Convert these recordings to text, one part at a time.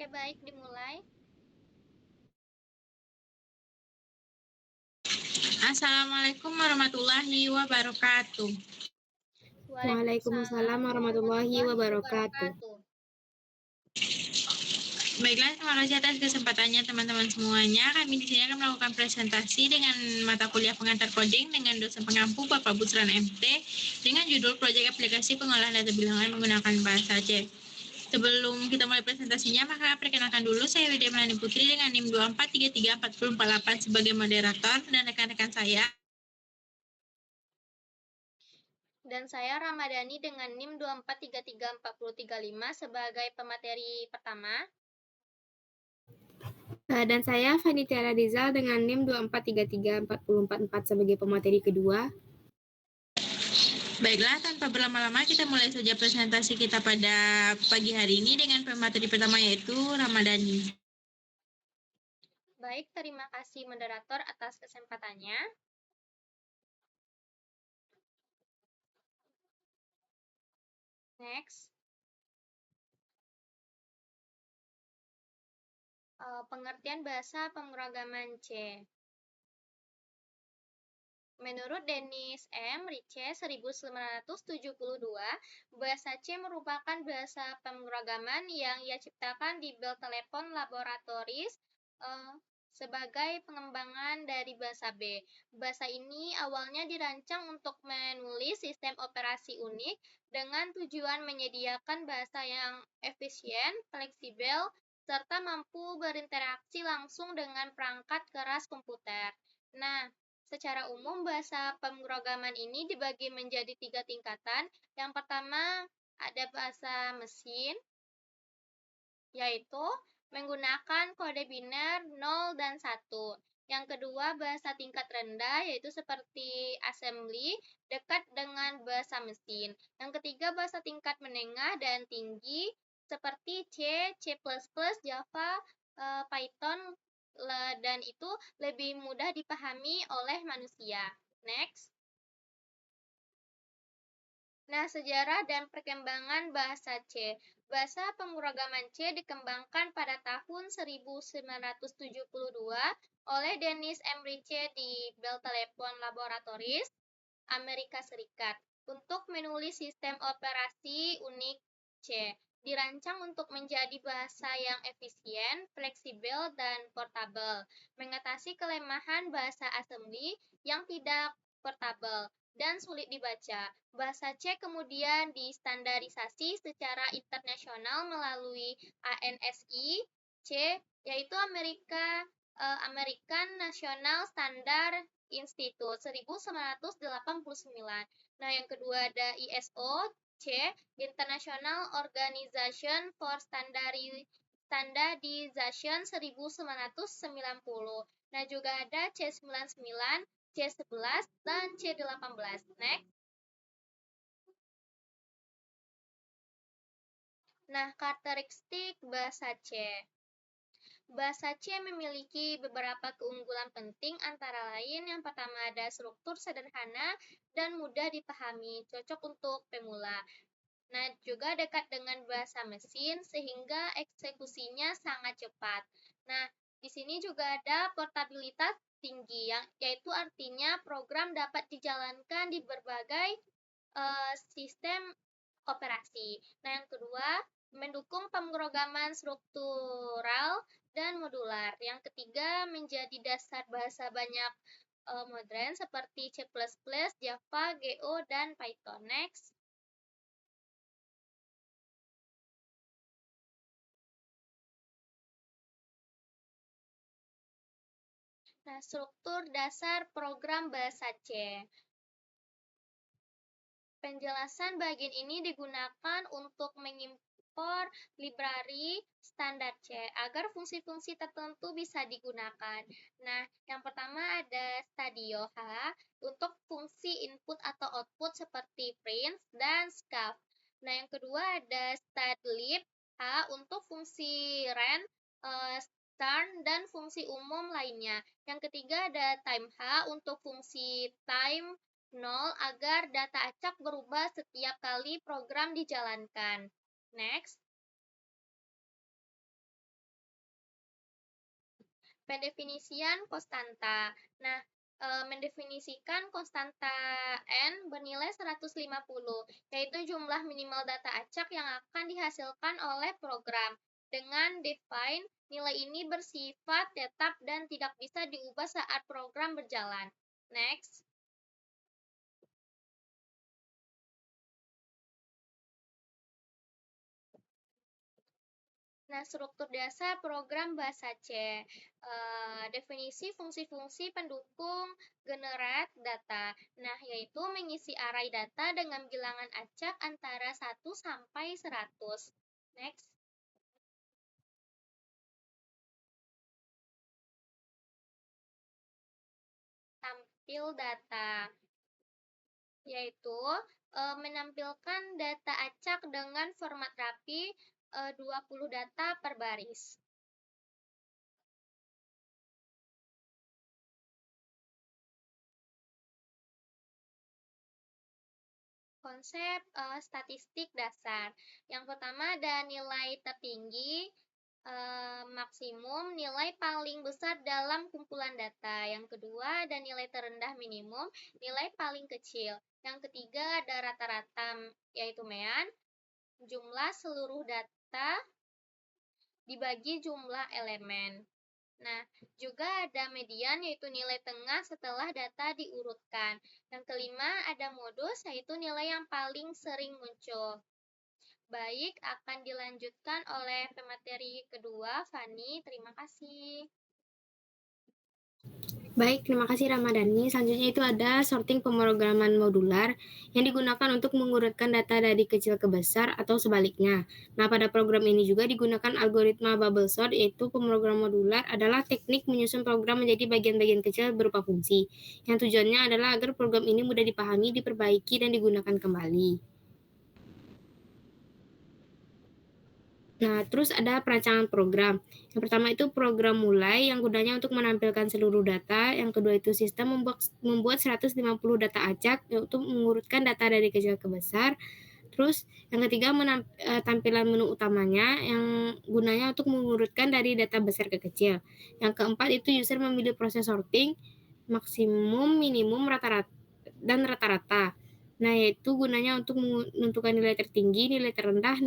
Oke, baik, dimulai. Assalamualaikum warahmatullahi wabarakatuh. Waalaikumsalam warahmatullahi wabarakatuh. Baiklah, terima kasih atas kesempatannya teman-teman semuanya. Kami di sini akan melakukan presentasi dengan mata kuliah pengantar coding dengan dosen pengampu Bapak Busran MT dengan judul Proyek Aplikasi Pengolahan Data Bilangan Menggunakan Bahasa Aceh. Sebelum kita mulai presentasinya, maka perkenalkan dulu saya Widya Melani Putri dengan NIM 24334048 sebagai moderator dan rekan-rekan saya. Dan saya Ramadhani dengan NIM 24334035 sebagai pemateri pertama. Dan saya Vanitiara Rizal dengan NIM 24334044 sebagai pemateri kedua. Baiklah, tanpa berlama-lama kita mulai saja presentasi kita pada pagi hari ini dengan pemateri pertama yaitu Ramadhani. Baik, terima kasih moderator atas kesempatannya. Next. Pengertian bahasa pemrograman C. Menurut Dennis M. Riche 1972, bahasa C merupakan bahasa pemrograman yang ia ciptakan di Bell Telephone Laboratories sebagai pengembangan dari bahasa B. Bahasa ini awalnya dirancang untuk menulis sistem operasi unik dengan tujuan menyediakan bahasa yang efisien, fleksibel, serta mampu berinteraksi langsung dengan perangkat keras komputer. Nah, secara umum, bahasa pemrograman ini dibagi menjadi 3 tingkatan. Yang pertama, ada bahasa mesin, yaitu menggunakan kode biner 0 dan 1. Yang kedua, bahasa tingkat rendah, yaitu seperti assembly, dekat dengan bahasa mesin. Yang ketiga, bahasa tingkat menengah dan tinggi, seperti C, C++, Java, Python, dan itu lebih mudah dipahami oleh manusia. Next. Nah, sejarah dan perkembangan bahasa C. Bahasa pemrograman C dikembangkan pada tahun 1972 oleh Dennis M. Riche di Bell Telephone Laboratories, Amerika Serikat, untuk menulis sistem operasi unik C. Dirancang untuk menjadi bahasa yang efisien, fleksibel, dan portable, mengatasi kelemahan bahasa assembly yang tidak portable dan sulit dibaca. Bahasa C kemudian distandarisasi secara internasional melalui ANSI C, yaitu American National Standard Institute 1989. Nah, yang kedua ada ISO C, International Organization for Standardization 1990. Nah, juga ada C99, C11, dan C18. Next. Nah, karakteristik bahasa C. Bahasa C memiliki beberapa keunggulan penting, antara lain yang pertama ada struktur sederhana dan mudah dipahami, cocok untuk pemula. Nah, juga dekat dengan bahasa mesin sehingga eksekusinya sangat cepat. Nah, di sini juga ada portabilitas tinggi, yaitu artinya program dapat dijalankan di berbagai sistem operasi. Nah, yang kedua, mendukung pemrograman struktural dan modular. Yang ketiga, menjadi dasar bahasa banyak modern seperti C++, Java, Go, dan Python. Next. Nah, struktur dasar program bahasa C. Penjelasan bagian ini digunakan untuk mengimpor library standar C agar fungsi-fungsi tertentu bisa digunakan. Nah, yang pertama ada Stadio H untuk fungsi input atau output seperti print dan scav. Nah, yang kedua ada Stdlib H untuk fungsi ren, turn, dan fungsi umum lainnya. Yang ketiga ada time H untuk fungsi time 0 agar data acak berubah setiap kali program dijalankan. Next. Pendefinisian konstanta. Nah, mendefinisikan konstanta N bernilai 150, yaitu jumlah minimal data acak yang akan dihasilkan oleh program. Dengan define, nilai ini bersifat tetap dan tidak bisa diubah saat program berjalan. Next. Nah, struktur dasar program bahasa C. Definisi fungsi-fungsi pendukung generate data. Nah, yaitu mengisi array data dengan bilangan acak antara 1 sampai 100. Next. Tampil data. Yaitu menampilkan data acak dengan format rapi 20 data per baris. Konsep statistik dasar. Yang pertama ada nilai tertinggi, maksimum, nilai paling besar dalam kumpulan data. Yang kedua ada nilai terendah minimum, nilai paling kecil. Yang ketiga ada rata-rata, yaitu mean, jumlah seluruh data dibagi jumlah elemen. Nah, juga ada median, yaitu nilai tengah setelah data diurutkan. Yang kelima, ada modus, yaitu nilai yang paling sering muncul. Baik, akan dilanjutkan oleh pemateri kedua, Fani. Terima kasih. Baik, terima kasih Ramadhani. Selanjutnya itu ada sorting pemrograman modular yang digunakan untuk mengurutkan data dari kecil ke besar atau sebaliknya. Nah, pada program ini juga digunakan algoritma bubble sort, yaitu pemrograman modular adalah teknik menyusun program menjadi bagian-bagian kecil berupa fungsi. Yang tujuannya adalah agar program ini mudah dipahami, diperbaiki, dan digunakan kembali. Nah, terus ada perancangan program. Yang pertama itu program mulai yang gunanya untuk menampilkan seluruh data. Yang kedua itu sistem membuat 150 data acak untuk mengurutkan data dari kecil ke besar. Terus yang ketiga tampilan menu utamanya yang gunanya untuk mengurutkan dari data besar ke kecil. Yang keempat itu user memilih proses sorting, maksimum, minimum, rata-rata, dan rata-rata. Nah, yaitu gunanya untuk menentukan nilai tertinggi, nilai terendah,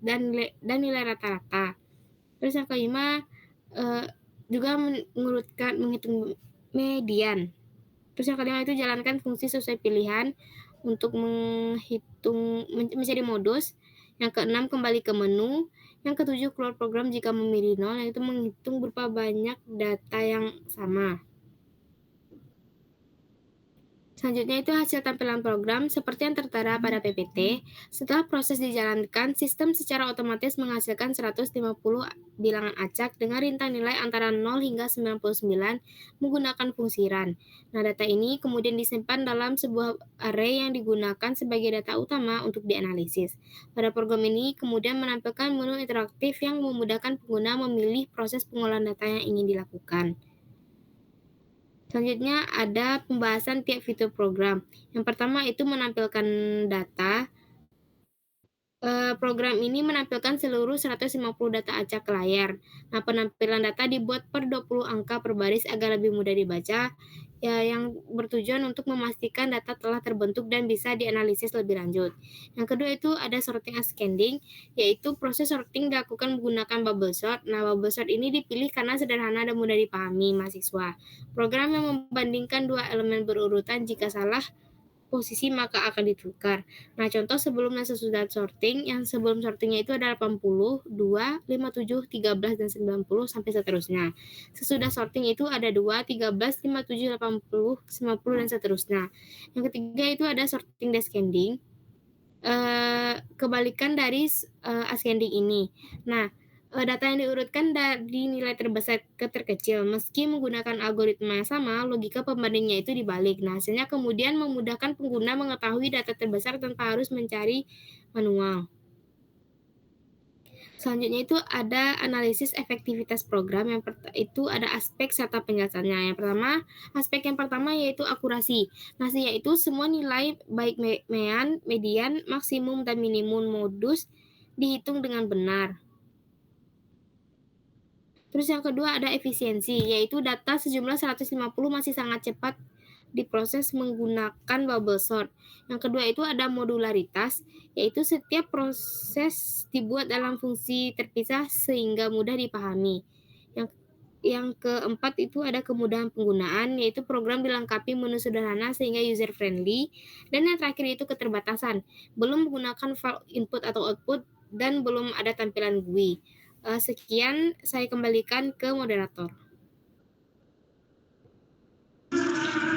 dan nilai rata-rata. Terus yang kelima juga menghitung median. Terus yang kelima itu jalankan fungsi sesuai pilihan untuk mencari modus. Yang keenam kembali ke menu. Yang ketujuh keluar program jika memilih 0, yaitu menghitung berupa banyak data yang sama. Selanjutnya itu hasil tampilan program seperti yang tertera pada PPT. Setelah proses dijalankan, sistem secara otomatis menghasilkan 150 bilangan acak dengan rintang nilai antara 0 hingga 99 menggunakan fungsi run. Nah, data ini kemudian disimpan dalam sebuah array yang digunakan sebagai data utama untuk dianalisis. Pada program ini kemudian menampilkan menu interaktif yang memudahkan pengguna memilih proses pengolahan data yang ingin dilakukan. Selanjutnya ada pembahasan tiap fitur program. Yang pertama itu menampilkan data. Program ini menampilkan seluruh 150 data acak ke layar. Nah, penampilan data dibuat per 20 angka per baris agar lebih mudah dibaca, yang bertujuan untuk memastikan data telah terbentuk dan bisa dianalisis lebih lanjut. Yang kedua itu ada sorting ascending, yaitu proses sorting dilakukan menggunakan bubble sort. Nah, bubble sort ini dipilih karena sederhana dan mudah dipahami mahasiswa. Program yang membandingkan dua elemen berurutan, jika salah posisi maka akan ditukar. Nah, contoh sebelum dan sesudah sorting, yang sebelum sortingnya itu ada 80, 2, 57, 13, dan 90, sampai seterusnya. Sesudah sorting itu ada 2, 13, 57, 80, 90, dan seterusnya. Yang ketiga itu ada sorting descending, kebalikan dari ascending ini. Nah, data yang diurutkan dari nilai terbesar ke terkecil. Meski menggunakan algoritma yang sama, logika pembandingnya itu dibalik. Nah, hasilnya kemudian memudahkan pengguna mengetahui data terbesar tanpa harus mencari manual. Selanjutnya itu ada analisis efektivitas program. Itu ada aspek serta penjelasannya. Aspek yang pertama yaitu akurasi. Nah, yaitu semua nilai baik mean, median, maksimum, dan minimum modus dihitung dengan benar. Terus yang kedua ada efisiensi, yaitu data sejumlah 150 masih sangat cepat diproses menggunakan bubble sort. Yang kedua itu ada modularitas, yaitu setiap proses dibuat dalam fungsi terpisah sehingga mudah dipahami. Yang keempat itu ada kemudahan penggunaan, yaitu program dilengkapi menu sederhana sehingga user friendly. Dan yang terakhir itu keterbatasan, belum menggunakan file input atau output dan belum ada tampilan GUI. Sekian, saya kembalikan ke moderator.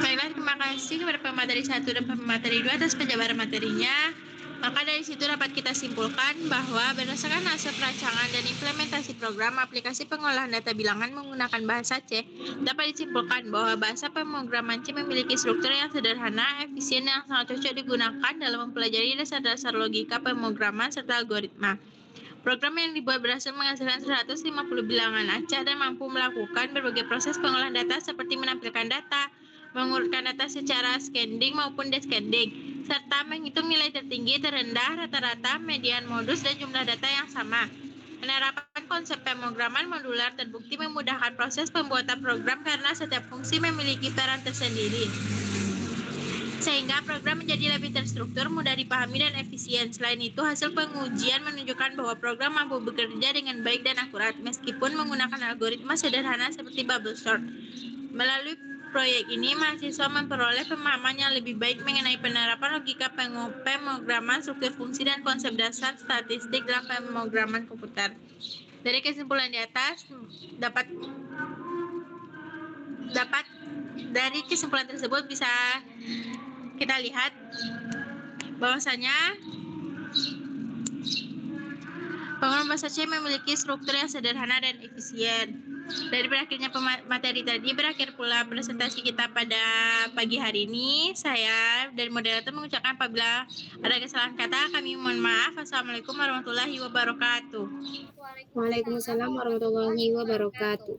Baiklah, terima kasih kepada pemateri 1 dan pemateri 2 atas penjabaran materinya. Maka dari situ dapat kita simpulkan bahwa berdasarkan hasil perancangan dan implementasi program aplikasi pengolahan data bilangan menggunakan bahasa C, dapat disimpulkan bahwa bahasa pemrograman C memiliki struktur yang sederhana, efisien, yang sangat cocok digunakan dalam mempelajari dasar-dasar logika pemrograman serta algoritma. Program yang dibuat berhasil menghasilkan 150 bilangan acak dan mampu melakukan berbagai proses pengolahan data seperti menampilkan data, mengurutkan data secara scanning maupun descending, serta menghitung nilai tertinggi, terendah, rata-rata, median, modus, dan jumlah data yang sama. Penerapan konsep pemrograman modular terbukti memudahkan proses pembuatan program karena setiap fungsi memiliki peran tersendiri, sehingga program menjadi lebih terstruktur, mudah dipahami, dan efisien. Selain itu, hasil pengujian menunjukkan bahwa program mampu bekerja dengan baik dan akurat, meskipun menggunakan algoritma sederhana seperti bubble sort. Melalui proyek ini, mahasiswa memperoleh pemahaman yang lebih baik mengenai penerapan logika pemrograman, struktur fungsi, dan konsep dasar statistik dalam pemrograman komputer. Dari kesimpulan di atas, dari kesimpulan tersebut bisa kita lihat bahwasanya pengolahan bahasa C memiliki struktur yang sederhana dan efisien. Dari berakhirnya materi tadi, berakhir pula presentasi kita pada pagi hari ini. Saya dari moderator mengucapkan apabila ada kesalahan kata, kami mohon maaf. Assalamualaikum warahmatullahi wabarakatuh. Waalaikumsalam warahmatullahi wabarakatuh.